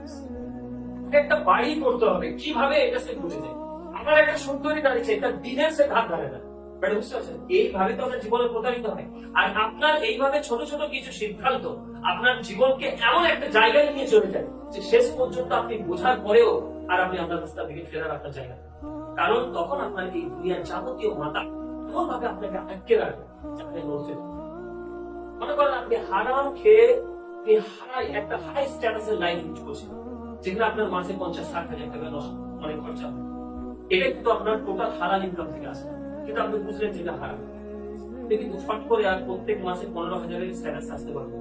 একটা বাড়ি করতে হবে, কিভাবে এটা সেট করে দেয়, আমার একটা সুন্দরী গাড়ি চাই, তার দিনের সে ধার ধারে না। এইভাবে তো আমরা জীবনে প্রতারিত হয়। আর আপনার এইভাবে ছোট ছোট কিছু সিদ্ধান্ত আপনার জীবনকে এমন একটা জায়গায় নিয়ে চলে যায় যে শেষ পর্যন্ত আপনি বোঝার পরেও আর আপনি আপনার রাস্তা থেকে ফেরার আপনার জায়গা, কারণ তখন আপনার এই দুনিয়ার যাবতীয় মাতা এমন ভাবে আপনাকে আটকে রাখবে আপনি নড়তে। মনে করেন আপনি হারাম খেয়ে একটা হাই স্ট্যাটাসের লাইফ লিড করছেন, যেখানে আপনার মাসে 50-60 হাজার টাকা অনেক খরচা, এটা কিন্তু আপনার টোটাল হারাম ইনকাম থেকে আসে, কিন্তু আপনি বুঝলেন যে এটা হারাম। কিন্তু ফট করে আর প্রত্যেক মাসে 15,000-এর স্ট্যাটাস আসতে পারবে।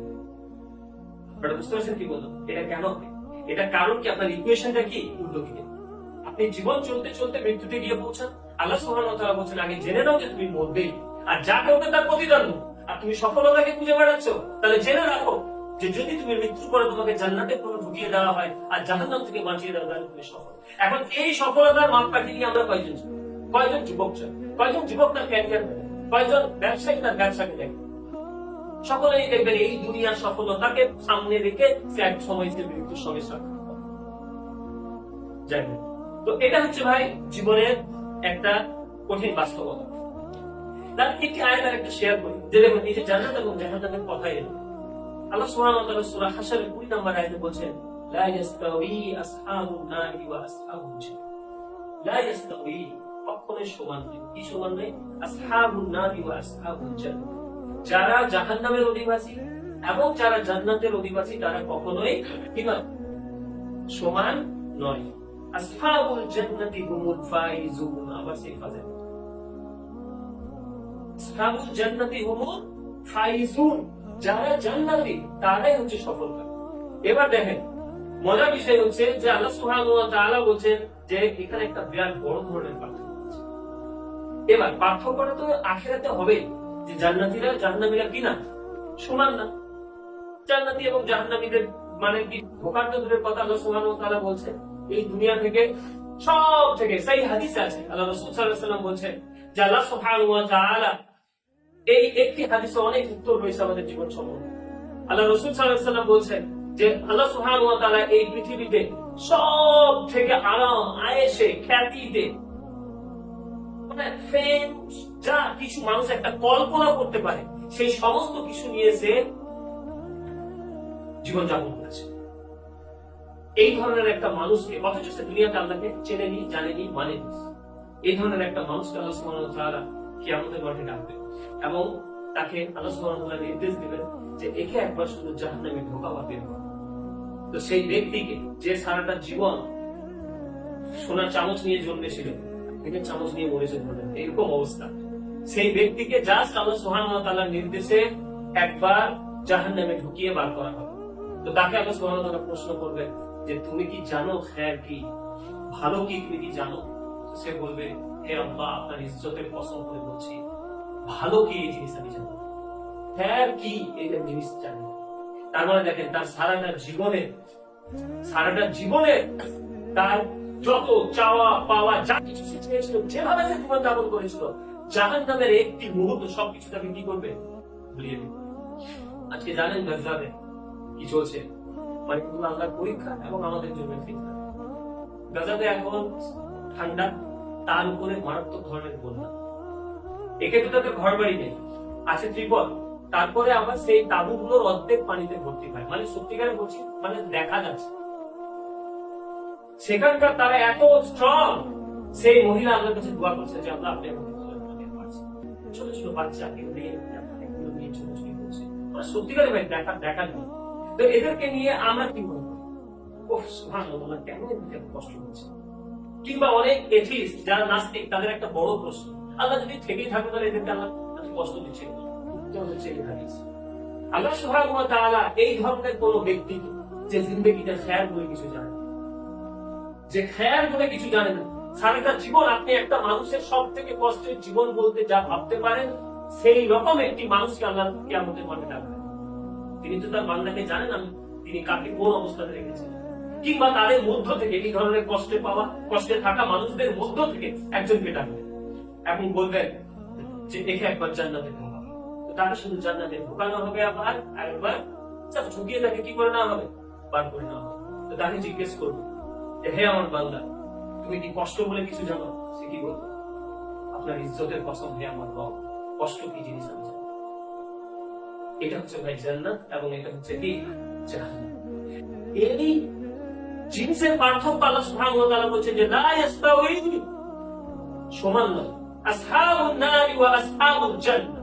বুঝতে পারছেন কি বললাম? এটা কেন? এটা কারণ কি আপনার ইকুয়েশনটা কি উল্টো দিকে। আপনি জীবন চলতে চলতে মৃত্যুতে গিয়ে পৌঁছান। আল্লাহ সুবহানাহু ওয়া তাআলা বলেন আগে জেনে নাও যে তুমি মরবেই, আর যা করবে তার প্রতিদান। আর তুমি সফলতাকে খুঁজে বেড়াচ্ছ, তাহলে জেনে রাখো যে যদি তুমি মৃত্যুর পরে তোমাকে জান্নাতে পুরো ঢুকিয়ে দেওয়া হয় আর জাহান্নাম থেকে বাঁচিয়ে দেওয়া হয়, তুমি সফল। এখন এই সফলতার মাপকাঠি নিয়ে আমরা কয়জন যুবক চাই, কয়জন যুবক তার ক্যারিয়ার, কয়জন ব্যবসায়ী তার ব্যবসাকে দেখে, সকলেই দেখবেন এই দুনিয়ার সফলতাকে সামনে রেখে সে এক সময় মৃত্যুর সঙ্গে সাক্ষাৎ যাই। তো এটা হচ্ছে ভাই জীবনের একটা কঠিন বাস্তবতা। তার একটি আয়াত আর একটা শেয়ার করি, যে দেখুন এই যে জান্নাত এবং জাহান্নামের কথাই এলো। আল্লাহ সুবহানাহু ওয়া তাআলা সূরা হাশরের 20 নম্বর আয়াতে বলেন লা ইয়াস্তাওয়ি আসহাবুন নারি ওয়া আসহাবুল জান্নাহ। লা ইয়াস্তাওয়ি কখনোই সমান নয়। কি সমান নয়? আসহাবুন নারি ওয়া আসহাবুল জান্নাহ, যারা জাহান্নামের অধিবাসী এবং যারা জান্নাতের অধিবাসী তারা কখনোই কি নয়? সমান নয়। আসহাবুল জান্নাতি হুমুল ফাইজুন, আবার সেই ফাজিল আসহাবুল জান্নাতি হুমুল ফাইজুন, যারা জান্নাতি তারাই হচ্ছে সফলতা। এবার দেখেন মজার বিষয় হচ্ছে যে আল্লাহ সুবহানাহু ওয়া তাআলা বলেন যে এখানে একটা বিরাট বড় ধরনের পার্থক্য আছে। এবার পার্থক্যটা তো আখিরাতে হবে যে জান্নাতীরা জাহান্নামীরা কিনা সমান না। জান্নাতী এবং জাহান্নামীদের মানে কি ধোঁকার তো দূরের কথা, আল্লাহ সুবহানাহু ওয়া তাআলা বলছেন এই দুনিয়া থেকে সব থেকে সেই হাদিসে আছে আল্লাহ রাসূল সাল্লাল্লাহু আলাইহি ওয়াসাল্লাম বলছেন যে আল্লাহ সুবহানাহু ওয়া তাআলা এই একটি হাদিসে অনেক উত্তর রয়েছে আমাদের জীবন সম্বন্ধে। আল্লাহ রাসূল সাল্লাল্লাহু আলাইহি ওয়াসাল্লাম বলছেন যে আল্লাহ সুবহানাহু ওয়া তাআলা এই পৃথিবীতে সব থেকে আরাম আয়েশে খ্যাতিতে মানে ফেম যা কিছু মানুষ একটা কল্পনা করতে পারে সেই সমস্ত কিছু নিয়ে সে জীবনযাপন করেছে। এই ধরনের একটা মানুষকে, অথচ সে দুনিয়াতে আল্লাহকে চেনেনি, জানেনি, মানেনি, এই ধরনের একটা মানুষকে আল্লাহ সুবহানাহু ওয়া তাআলা কিয়ামতের মাঠে ডাকবেন এবং তাকে আল্লাহ সুবহানাহু ওয়া তাআলা নির্দেশ দিবেন যে একে একবার শুধু জাহান্নামে ঢোকাবা বের করো। তো সেই ব্যক্তিকে যে সারাটা জীবন সোনার চামচ নিয়ে জন্মেছিল, চামচ নিয়ে মরেছে, এরকম অবস্থা, সেই ব্যক্তিকে জাস্ট আল্লাহ সুবহানাহু ওয়া তাআলার নির্দেশে একবার জাহান্নামে ঢুকিয়ে বার করা হবে। তো তাকে আল্লাহ সুবহানাহু ওয়া তাআলা প্রশ্ন করবেন যে তুমি কি জানো খায়র কি, ভালো কি তুমি কি জানো? সে বলবে হে আল্লাহ, আপনার ইজ্জতের কসম করে বলছি ভালো কি এই জিনিস আমি জানি, খায়র কি এই জিনিস জানি। তার মানে দেখেন তার সারাটা জীবনে তার যত চাওয়া পাওয়া যা কিছু সে চেয়েছিল, যেভাবে সে জীবন যাপন করেছিল, জাহান্নামের একটি মুহূর্ত সবকিছু তাকে কি করবে, ভুলিয়ে দেবে। আজকে জানেন গাজাতে কি চলছে, মানে আল্লাহর পরীক্ষা এবং আমাদের জন্য ফিতনা। গাজাতে এখন ঠান্ডা, তার উপরে মারাত্মক ধরনের বন্যা। একে তো তাদের ঘর বাড়ি নেই, আছে ত্রিপল, তারপরে আবার সেই তাঁবুগুলোর অর্ধেক পানিতে ভর্তি হয়, মানে সত্যিকারে বলছি, মানে দেখা যাচ্ছে সেখানকার তারা এত স্ট্রং। সেই মহিলা আল্লাহর কাছে দোয়া করছে যে আল্লাহ আপনি আমাকে ছোট ছোট বাচ্চা নিয়ে ছোটাছুটি করছে, সত্যিকারে ভাই দেখা নেই। তো এদেরকে নিয়ে আমরা কি করবো? সুবহানাল্লাহ, কেমন কষ্ট হচ্ছে। কিংবা অনেক এথিস্ট যারা নাস্তিক, তাদের একটা বড় প্রশ্ন, আল্লাহ যদি থেকেই থাকবে তাহলে এদেরকে আল্লাহ কষ্ট দিচ্ছে। আল্লাহ সুবহানাহু ওয়া তাআলা এই ধরনের কোন ব্যক্তি যে জিন্দেগিতে খায়র বলে কিছু জানে, যে খায়র বলে কিছু জানে না, সারাটা জীবন আপনি একটা মানুষের সব থেকে কষ্টের জীবন বলতে যা ভাবতে পারেন সেই রকম একটি মানুষকে আল্লাহ কিয়ামতের মাঠে ডাকবেন। তিনি তো তার বান্দাকে জানেন আমি তিনি কাকে কোন অবস্থাতে রেখেছেন, কিংবা তাদের মধ্য থেকে এই ধরনের কষ্টে থাকা মানুষদের মধ্য থেকে একজনকে ডাকবেন এবং বলবেন যে দেখে একবার জান্নাতে ঢোকা। তাকে শুধু জান্নাতে ঢোকানো হবে, আবার আরেকবার ঢুকিয়ে তাকে কি করে নেওয়া হবে, বার করে নেওয়া হবে। তো তাকে জিজ্ঞেস করবো যে হে আমার বান্দা, তুমি কি কষ্ট বলে কিছু জানো? সে কি বলবে, আপনার ইজ্জতের কসম হে আমার রব, কষ্ট কি জিনিস আমি জানি। এটা হচ্ছে ভাই জান্নাত এবং এটা হচ্ছে কি জাহান্নাম। এই জিনিসের পার্থক্য আল্লাহ সুবহানাহু ওয়া তাআলা বলছেন যে লা ইস্তাউই, সমান নয়, আসহাবুন নারি ওয়া আসহাবুল জান্নাহ,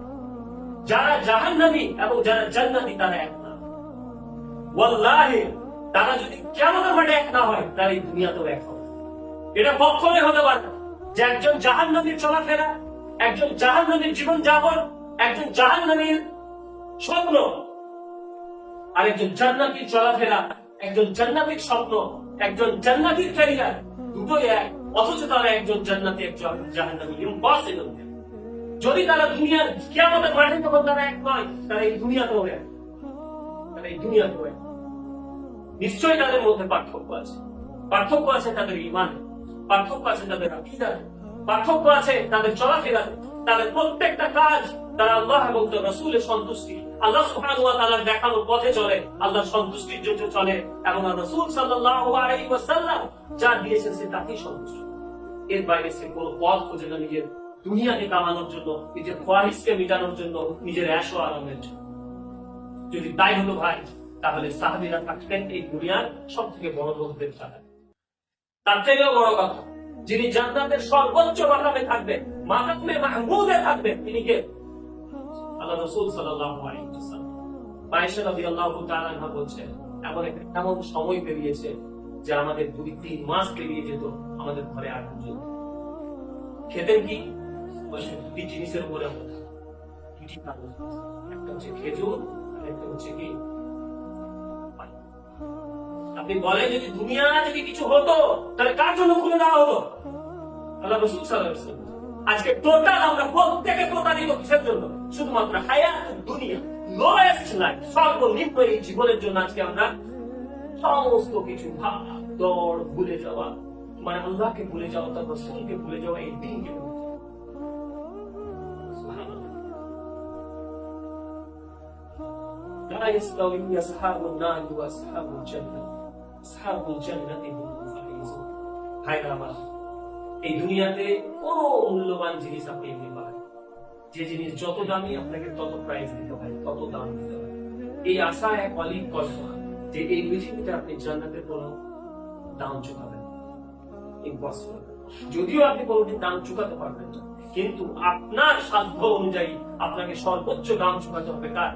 যারা জাহান্নামী এবং যারা জান্নাতি তারা এক না। ওয়াল্লাহি, তারা যদি কিয়ামতের মাঠে এক না হয় তাহলে এই দুনিয়াতেও এক হবে। এটা কখনোই হতে পারে না যে একজন জাহান্নামীর চলাফেরা, একজন জাহান্নামীর জীবন যাপন, একজন জাহান্নামীর স্বপ্ন, আর একজন জান্নাতীর চলাফেরা, একজন জান্নাতীর স্বপ্ন, একজন জান্নাতীর ক্যারিয়ার, দুটোই এক, অথচ তারা একজন জান্নাতি একজন জাহান্নামী। ইম্পসিবল। যদি তারা দুনিয়ার কিয়ামতের মাঠে তখন তারা এক নয়, তারা এই দুনিয়াতেও এক, তারা এই দুনিয়াতেও এক। নিশ্চয়ই তাদের মধ্যে পার্থক্য আছে, পার্থক্য আছে তাদের ঈমানে, পার্থক্য আছে তাদের আকীদাতে, পার্থক্য আছে তাদের চলাফেরাতে, তাদের প্রত্যেকটা কাজ তারা আল্লাহ এবং তার রাসূলের সন্তুষ্টি, আল্লাহ সুবহানাহু ওয়া তাআলার দেখানো পথে চলে, আল্লাহর সন্তুষ্টির জন্য চলে এবং রাসূল সাল্লাল্লাহু আলাইহি ওয়াসাল্লাম যা দিয়েছেন সে তাকেই সন্তুষ্ট। এর বাইরে সে কোনো পথ খোঁজে না নিজের দুনিয়াকে কামানোর জন্য, নিজের খোয়াহিশকে মিটানোর জন্য, নিজের এশ ও আরামের জন্য। যদি তাই হলো ভাই, তাহলে সাহাবীরা থাকতেন এই দুনিয়ার সব থেকে বড় লোকদের দ্বারা। তার থেকেও বড় কথা, যিনি জান্নাতের সর্বোচ্চ মাকামে থাকবেন, মাকামে মাহমুদে থাকবেন, তিনি কে? আল্লাহ রাসূল সাল্লাল্লাহু আলাইহি ওয়াসাল্লাম। আয়েশা রাদিয়াল্লাহু তাআলা আনহা বলছেন, এমন সময় পেরিয়েছে যে আমাদের 2-3 মাস পেরিয়ে যেত আমাদের ঘরে আগুন জ্বলত। খেতেন কি? ওই দুটি জিনিসের উপরে দুটি কাগজ, একটা হচ্ছে খেজুর আর একটা হচ্ছে কি পানি। আপনি বলেন যদি দুনিয়া যদি কিছু হতো তাহলে কার জন্য খুলে দেওয়া হতো? আল্লাহ রাসূল সাল্লাল্লাহু আলাইহি ওয়াসাল্লাম। আজকে টোটাল আমরা প্রত্যেকে প্রতারিত কিসের জন্য? শুধুমাত্র হায়াত দুনিয়া, লোয়েস্ট লাইফ, সর্বনিম্ন এই জীবনের জন্য আজকে আমরা সমস্ত কিছু দৌড় ভুলে যাওয়া, মানে আল্লাহকে ভুলে যাওয়া, তার রাসূলকে ভুলে যাওয়া, এই দিনকে ভুলে যাওয়া। লা ইস্তাউই আসহাবুন নার ওয়া আসহাবুল জান্নাহ আসহাবুল জান্নাতি হুমুল ফাইজুন। ভাইরা আমার, এই দুনিয়াতে কোনো মূল্যবান জিনিস আপনি এমনি পাবেন, যে জিনিস যত দামি আপনাকে তত প্রাইস দিতে হয়, তত দাম দিতে হয়। এই আশা এক অলিক কল্পনা যে এই পৃথিবীতে আপনি জান্নাতের কোনো দাম চুকাবেন, ইম্পসিবল। যদিও আপনি কোনোদিন দাম চুকাতে পারবেন না, কিন্তু আপনার সাধ্য অনুযায়ী আপনাকে সর্বোচ্চ দাম চুকাতে হবে কার?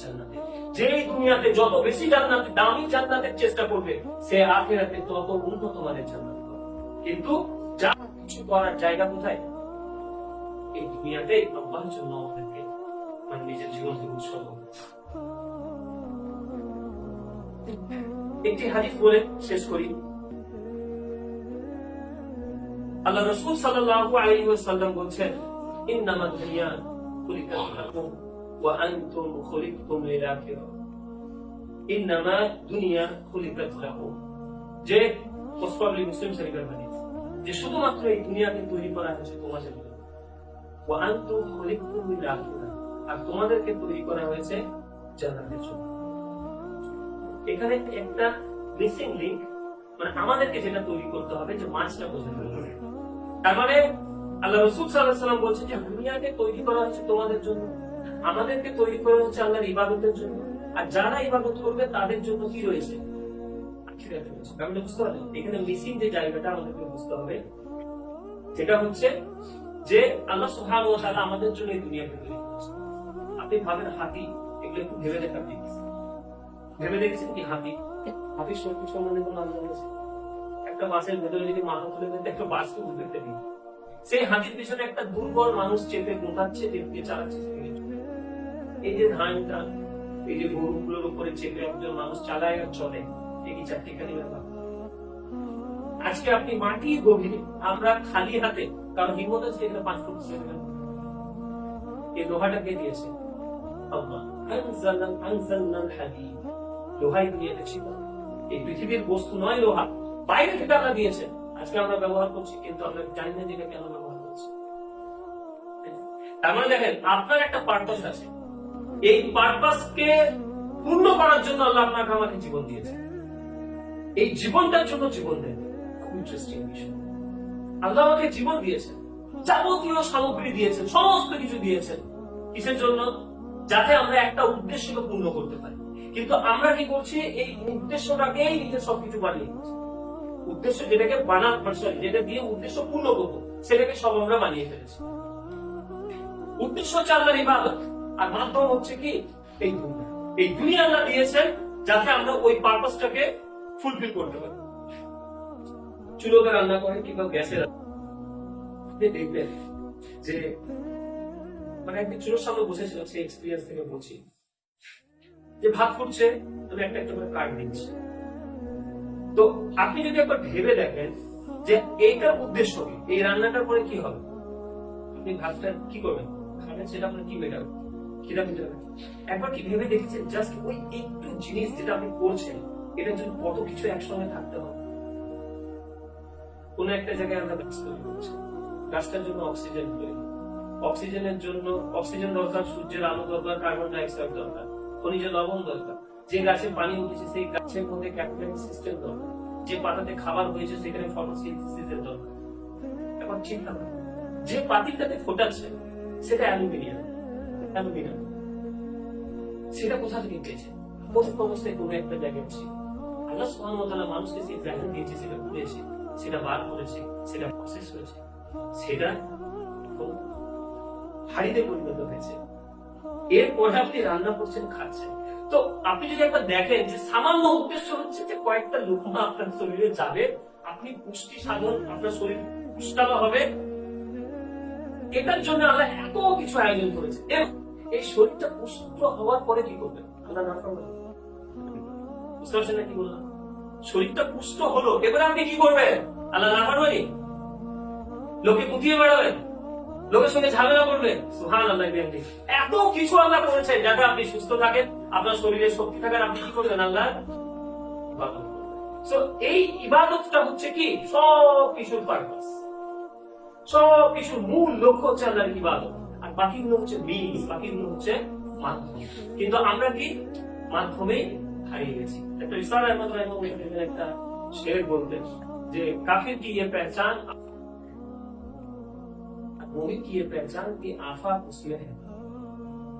জান্নাতে। যে দুনিয়াতে যত বেশি জান্নাতে দামি জান্নাতের চেষ্টা করবে, সে আখিরাতে তত উন্নত মানের জান্নাত পাবে। কিন্তু যা কিছু করার জায়গা কোথায়? এই দুনিয়াতে আল্লাহর জন্য আমাদেরকে মানে নিজের জীবনকে উৎসর্গ করতে হবে। একটি হাদিস বলে শেষ করি। আল্লাহ রাসূল সাল্লাল্লাহু আলাইহি ওয়াসাল্লাম বলেন, ইন্নামাদ দুনিয়া খুলিকাত লাকুম ওয়া আনতুম খুলিকতুম লিল আখিরাহ। ইন্নামাদ দুনিয়া খুলিকাত লাকুম, যে মুসলিম মুসলিম শরীফের হাদিস, যে শুধুমাত্র এই দুনিয়াকে তৈরি করা হয়েছে তোমাদের জন্য, ওয়া আনতুম খুলিকতুম লিল আখিরাহ, আর তোমাদেরকে তৈরি করা হয়েছে জান্নাতের জন্য। এখানে একটা মিসিং লিংক, মানে আমাদেরকে যেটা তৈরি করতে হবে, যে মাছটা বোঝাতে হবে। তার মানে আল্লাহ রাসূল সাল্লাল্লাহু আলাইহি ওয়াসাল্লাম বলছেন যে দুনিয়াকে তৈরি করা হয়েছে তোমাদের জন্য, আমাদেরকে তৈরি করা হচ্ছে আল্লাহর ইবাদতের জন্য, আর যারা ইবাদত করবে তাদের জন্য কি রয়েছে? আখিরাত রয়েছে। আপনি বুঝতে পারলেন? এখানে মিসিং যে জায়গাটা আমাদেরকে বুঝতে হবে, যেটা হচ্ছে যে আল্লাহ সুবহানাহু ওয়া তাআলা আমাদের জন্য এই দুনিয়াকে তৈরি করেছেন। আপনি ভাবেন হাতি, এগুলো একটু ভেবে দেখা প্লিজ। ভেবে দেখেছেন কি হাতি? হাতির শক্তি সম্বন্ধে কোনো আলোচনা আছে? একটা বাসের ভেতরে যদি মাথা তুলে দেন, একটা বাসকে উঠতে দিন, সেই হাতির পিছনে একটা দুর্বল মানুষ চেপে গোটাচ্ছে, চেপে চালাচ্ছে। এই যে ধানটা, এই যে গরুগুলোর উপরে চেপে একজন মানুষ চালায় আর চলে, এই কি চারটিখানি ব্যাপার? আজকে আপনি মাটির গভীরে, আমরা খালি হাতে, কারণ হিম্মত আছে এখানে 5 ফুট এই লোহাটা কে দিয়েছে? আল্লাহ। আনজালনাল হাদীদ, লোহাই দুনিয়াতে ছিল, এই পৃথিবীর বস্তু নয় লোহা, বাইরে থেকে আল্লাহ দিয়েছেন। আজকে আমরা ব্যবহার করছি, কিন্তু আমরা জানি না যে এটা কেন ব্যবহার করছি। তার মানে দেখেন, আপনার একটা পারপাস আছে, এই পারপাসকে পূর্ণ করার জন্য আল্লাহ আপনাকে আমাকে জীবন দিয়েছে। এই জীবনটার জন্য জীবন দেন, খুব ইন্টারেস্টিং বিষয়। আল্লাহ আমাকে জীবন দিয়েছেন, যাবতীয় সামগ্রী দিয়েছেন, সমস্ত কিছু দিয়েছেন। কিসের জন্য? যাতে আমরা একটা উদ্দেশ্যকে পূর্ণ করতে পারি। কিন্তু আমরা কি করছি? এই উদ্দেশ্যটাকেই নিজের সবকিছু বানিয়ে দিচ্ছি। উদ্দেশ্য যেটাকে যেটা দিয়ে উদ্দেশ্য পূর্ণ করবো, সেটাকে সব আমরা বানিয়ে ফেলেছি। উদ্দেশ্য হচ্ছে আল্লাহর ইবাদত, আর মাধ্যম হচ্ছে কি? এই দুনিয়া। এই দুনিয়া আল্লাহ দিয়েছেন যাতে আমরা ওই পারপাসটাকে ফুলফিল করতে পারি। চুলোতে রান্না করে কিংবা গ্যাসে দেখবেন যে, মানে একদিন চুলোর সামনে বসেছিলাম, সেই এক্সপিরিয়েন্স থেকে বলছি, যে ভাত ফুটছে, আমি একটা একটা করে কাট দিচ্ছি। তো আপনি যদি একবার ভেবে দেখেন যে এইটার উদ্দেশ্য কি, এই রান্নাটার পরে কি হবে, আপনি ভাতটা কি করবেন? খাবেন, সেটা আপনার কি মেটাবে? খিদা মেটাবে। একবার কি ভেবে দেখেছেন জাস্ট ওই একটু জিনিস যেটা আপনি করছেন, এটার জন্য কত কিছু একসঙ্গে থাকতে হবে? কোন একটা জায়গায় আমরা গাছ তৈরি করছি, গাছটার জন্য অক্সিজেন তৈরি, অক্সিজেনের জন্য অক্সিজেন দরকার, সূর্যের আলো দরকার, কার্বন ডাই অক্সাইড দরকার, খনিজ লবণ দরকার, যে গাছে পানি উঠেছে সেই গাছের মধ্যে ক্যাপিলারি সিস্টেম দরকার, যে পাতাতে খাবার হয়েছে সেখানে ফটোসিনথেসিসের দরকার। এখন চিন্তা করুন, যে পাতিলটাতে ফোটাচ্ছে সেটা অ্যালুমিনিয়াম, সেটা কোথা থেকে পেয়েছে? প্রথম অবস্থায় কোনো একটা জায়গায় ছিল, আল্লাহ সুবহানাহু ওয়া তাআলা মানুষকে সেই জায়গা দিয়েছে, সেটা ঘুরেছে, সেটা বার করেছে, সেটা প্রসেস হয়েছে, সেটা হাড়িতে পরিণত হয়েছে। এরপরে আপনি রান্না করছেন, খাচ্ছেন। তো আপনি যদি একবার দেখেন যে সামান্য উদ্দেশ্য হচ্ছে যে কয়েকটা লোকমা আপনার শরীরে যাবে, আপনি পুষ্টি সাধন, আপনার শরীর পুষ্টালো হবে, এটার জন্য আল্লাহ এত কিছু আয়োজন করেছে। এই শরীরটা পুষ্ট হওয়ার পরে কি করবেন? আল্লাহ নাফরমানি। বুঝতে পারছেন না কি বললাম? শরীরটা পুষ্ট হলো, এবারে আপনি কি করবেন? আল্লাহ নাফরমানি, লোকে পুঁতিয়ে বেড়াবেন, লোকের সঙ্গে ঝামেলা করবেন। সুবহানাল্লাহ। এত কিছু আল্লাহ করেছেন যাতে আপনি সুস্থ থাকেন, আপনার শরীরে শক্তি থাকেন, আপনি কি করবেন? আল্লাহ ইবাদত করবেন। এই ইবাদতটা হচ্ছে কি? সব কিছুর পারপাস, সব কিছুর মূল লক্ষ্য হচ্ছে আল্লাহর ইবাদত, আর বাকিগুলো হচ্ছে মিনস, বাকিগুলো হচ্ছে মাধ্যম। কিন্তু আমরা কি মাধ্যমেই হারিয়ে গেছি। একটা ইসলাম আহমদ রাহিমাহুল্লাহ একটা শের বলতেন যে কাফির কি ये पहचान মুমিন কি ये पहचान कि आफाक उसमें है।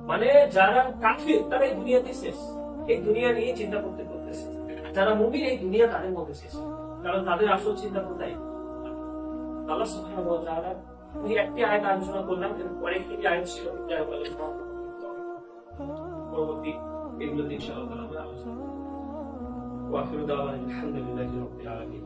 মানে যারা কাফির তারা এই দুনিয়াতে শেষ, এই দুনিয়া নিয়ে চিন্তা করতে করতেছে। যারা মুমিন এই দুনিয়া তাদের মধ্যে শেষ, কারণ তাদের আসল চিন্তা কোথায়? আল্লাহ সুবহানাহু ওয়া তাআলা এই একটি আয়াত আলোচনা করলাম, কিন্তু অনেকগুলি আয়াত ছিল, পরবর্তী এগুলোতে ইনশাআল্লাহ আমরা আলোচনা করব। ওয়া আখিরু দাওয়ানা আলহামদুলিল্লাহি রাব্বিল আলামিন।